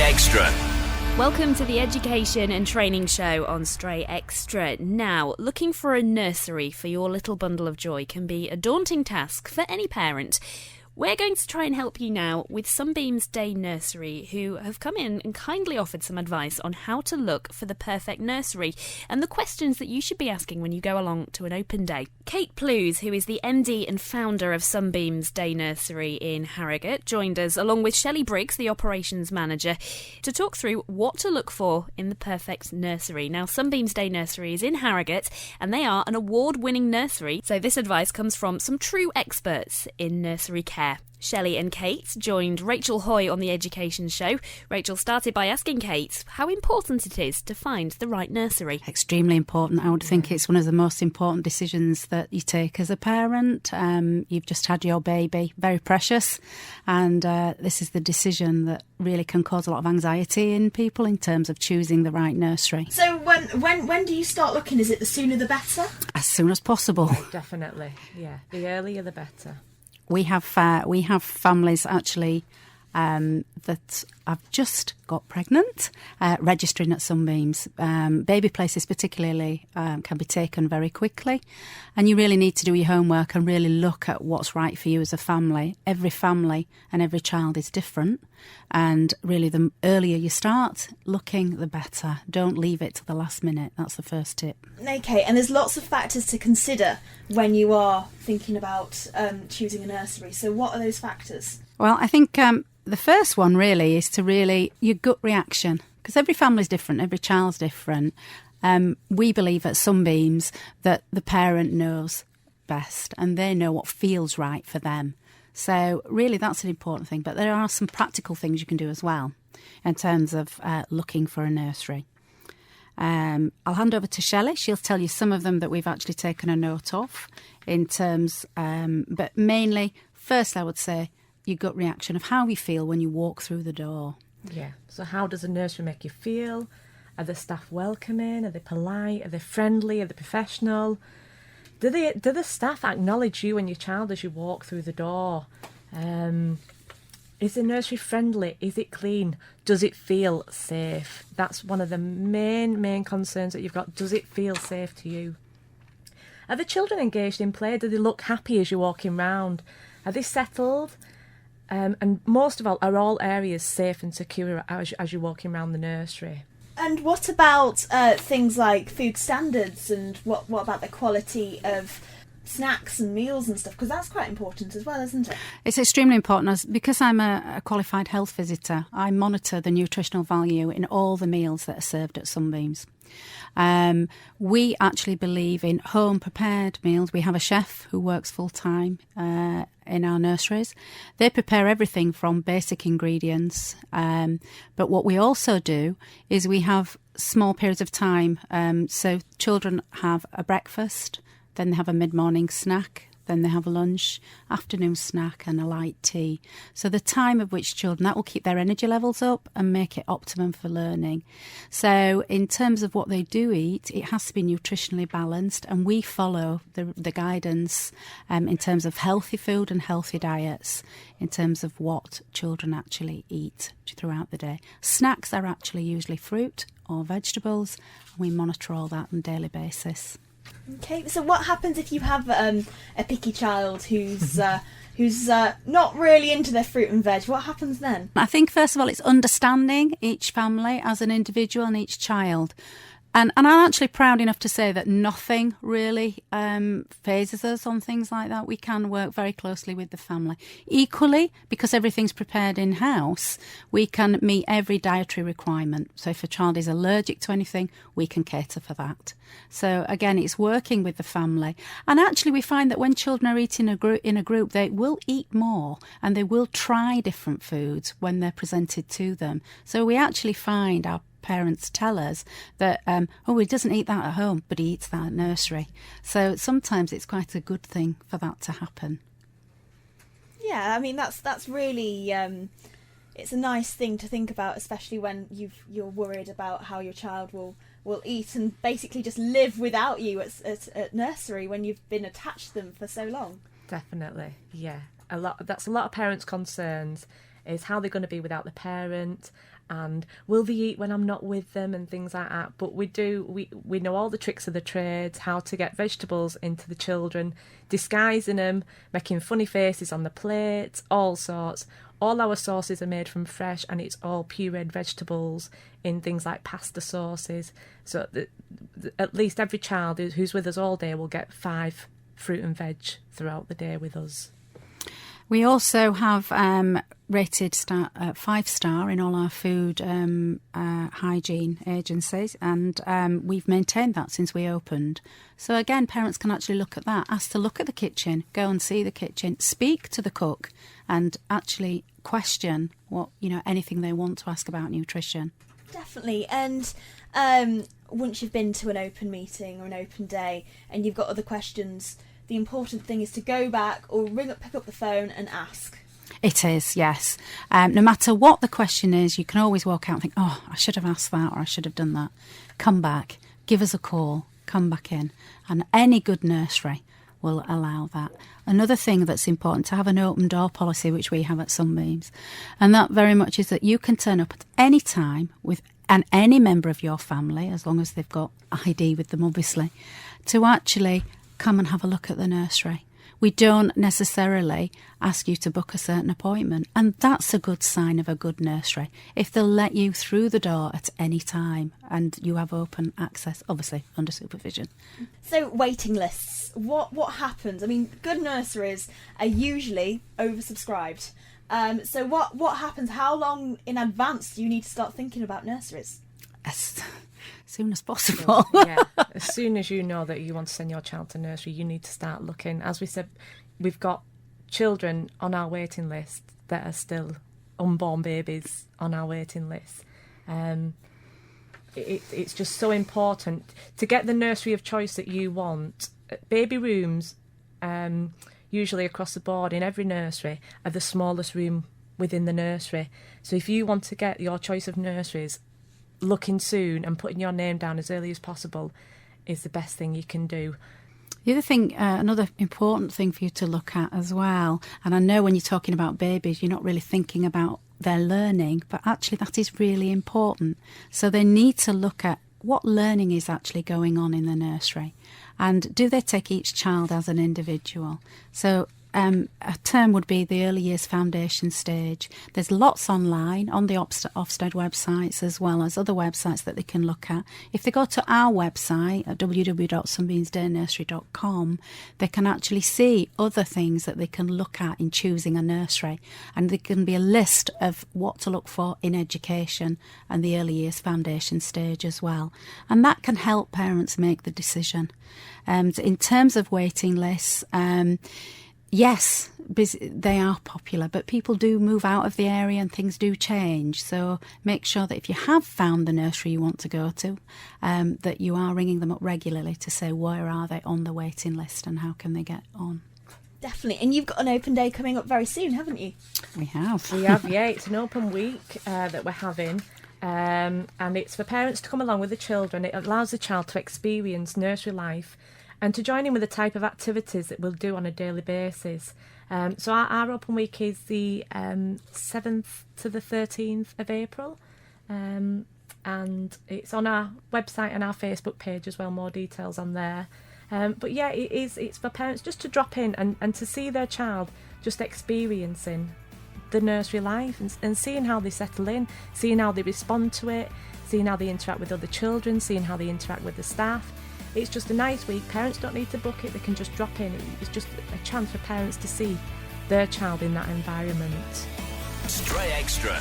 Extra. Welcome to the Education and Training Show on Stray Extra. Now, looking for a nursery for your little bundle of joy can be a daunting task for any parent. We're going to try and help you now with Sunbeams Day Nursery, who have come in and kindly offered some advice on how to look for the perfect nursery and the questions that you should be asking when you go along to an open day. Kate Plews, who is the MD and founder of Sunbeams Day Nursery in Harrogate, joined us along with Shelley Briggs, the operations manager, to talk through what to look for in the perfect nursery. Now, Sunbeams Day Nursery is in Harrogate and they are an award-winning nursery, so this advice comes from some true experts in nursery care. Shelley and Kate joined Rachel Hoy on the Education Show. Rachel started by asking Kate how important it is to find the right nursery. Extremely important. I would think it's one of the most important decisions that you take as a parent. You've just had your baby, very precious, and this is the decision that really can cause a lot of anxiety in people in terms of choosing the right nursery. So when do you start looking? Is it the sooner the better? As soon as possible. Definitely, yeah. The earlier the better. We have families actually that have just got pregnant, registering at Sunbeams. Baby places particularly can be taken very quickly, and you really need to do your homework and really look at what's right for you as a family. Every family and every child is different, and really the earlier you start looking, the better. Don't leave it to the last minute. That's the first tip. Okay, and there's lots of factors to consider when you are thinking about choosing a nursery. So what are those factors? Well, I think the first one really is to your gut reaction, because every family's different, every child's different. We believe at Sunbeams that the parent knows best and they know what feels right for them. So really that's an important thing. But there are some practical things you can do as well in terms of looking for a nursery. I'll hand over to Shelley. She'll tell you some of them that we've actually taken a note of in terms, but mainly, first I would say, your gut reaction of how you feel when you walk through the door. Yeah, so how does a nursery make you feel? Are the staff welcoming? Are they polite? Are they friendly? Are they professional? Do the staff acknowledge you and your child as you walk through the door? Is the nursery friendly? Is it clean? Does it feel safe? That's one of the main concerns that you've got. Does it feel safe to you? Are the children engaged in play? Do they look happy as you're walking round? Are they settled? And most of all areas safe and secure as you're walking around the nursery? And what about things like food standards, and what about the quality of snacks and meals and stuff? Because that's quite important as well, isn't it? It's extremely important. Because I'm a qualified health visitor, I monitor the nutritional value in all the meals that are served at Sunbeams. We actually believe in home prepared meals. We have a chef who works full time in our nurseries. They prepare everything from basic ingredients. But what we also do is we have small periods of time. So children have a breakfast, then they have a mid-morning snack, then they have a lunch, afternoon snack and a light tea. So the time of which children, that will keep their energy levels up and make it optimum for learning. So in terms of what they do eat, it has to be nutritionally balanced, and we follow the guidance in terms of healthy food and healthy diets in terms of what children actually eat throughout the day. Snacks are actually usually fruit or vegetables, and we monitor all that on a daily basis. Okay, so what happens if you have a picky child who's not really into their fruit and veg? What happens then? I think, first of all, it's understanding each family as an individual and each child. And I'm actually proud enough to say that nothing really phases us on things like that. We can work very closely with the family. Equally, because everything's prepared in-house, we can meet every dietary requirement. So if a child is allergic to anything, we can cater for that. So again, it's working with the family. And actually, we find that when children are eating in a group, they will eat more and they will try different foods when they're presented to them. So we actually find our parents tell us that, he doesn't eat that at home, but he eats that at nursery. So sometimes it's quite a good thing for that to happen. Yeah, I mean, that's really... it's a nice thing to think about, especially when you're worried about how your child will eat and basically just live without you at nursery when you've been attached to them for so long. Definitely, yeah. That's a lot of parents' concerns, is how they're going to be without the parent, and will they eat when I'm not with them, and things like that. But we know all the tricks of the trade, how to get vegetables into the children, disguising them, making funny faces on the plate, all sorts. All our sauces are made from fresh, and it's all pureed vegetables in things like pasta sauces. So at least every child who's with us all day will get 5 fruit and veg throughout the day with us. We also have rated 5-star in all our food hygiene agencies, and we've maintained that since we opened. So again, parents can actually look at that, ask to look at the kitchen, go and see the kitchen, speak to the cook, and actually question anything they want to ask about nutrition. Definitely. And once you've been to an open meeting or an open day and you've got other questions, the important thing is to go back or pick up the phone and ask. It is, yes. No matter what the question is, you can always walk out and think, oh, I should have asked that, or I should have done that. Come back, give us a call, come back in. And any good nursery will allow that. Another thing that's important, to have an open door policy, which we have at Sunbeams. And that very much is that you can turn up at any time with any member of your family, as long as they've got ID with them, obviously, to actually come and have a look at the nursery. We don't necessarily ask you to book a certain appointment, and that's a good sign of a good nursery, if they'll let you through the door at any time and you have open access, obviously under supervision. So waiting lists, what happens? I mean, good nurseries are usually oversubscribed. So what happens? How long in advance do you need to start thinking about nurseries? As soon as possible. Yeah, as soon as you know that you want to send your child to nursery, you need to start looking. As we said, we've got children on our waiting list that are still unborn babies on our waiting list. It's just so important to get the nursery of choice that you want. Baby rooms, usually across the board in every nursery, are the smallest room within the nursery. So if you want to get your choice of nurseries, looking soon and putting your name down as early as possible is the best thing you can do. The other thing, another important thing for you to look at as well, and I know when you're talking about babies, you're not really thinking about their learning, but actually that is really important. So they need to look at what learning is actually going on in the nursery, and do they take each child as an individual. So a term would be the early years foundation stage. There's lots online on the Ofsted websites, as well as other websites that they can look at. If they go to our website at www.sunbeamsdaynursery.com, they can actually see other things that they can look at in choosing a nursery, and there can be a list of what to look for in education and the early years foundation stage as well, and that can help parents make the decision. In terms of waiting lists, yes, they are popular, but people do move out of the area and things do change. So make sure that if you have found the nursery you want to go to, that you are ringing them up regularly to say where are they on the waiting list and how can they get on. Definitely. And you've got an open day coming up very soon, haven't you? We have. We have, yeah. It's an open week that we're having. And it's for parents to come along with the children. It allows the child to experience nursery life and to join in with the type of activities that we'll do on a daily basis. So our open week is the 7th to the 13th of April. And it's on our website and our Facebook page as well, more details on there. But yeah, it's for parents just to drop in and to see their child just experiencing the nursery life and seeing how they settle in, seeing how they respond to it, seeing how they interact with other children, seeing how they interact with the staff. It's just a nice week. Parents don't need to book it, they can just drop in. It's just a chance for parents to see their child in that environment. Stray Extra.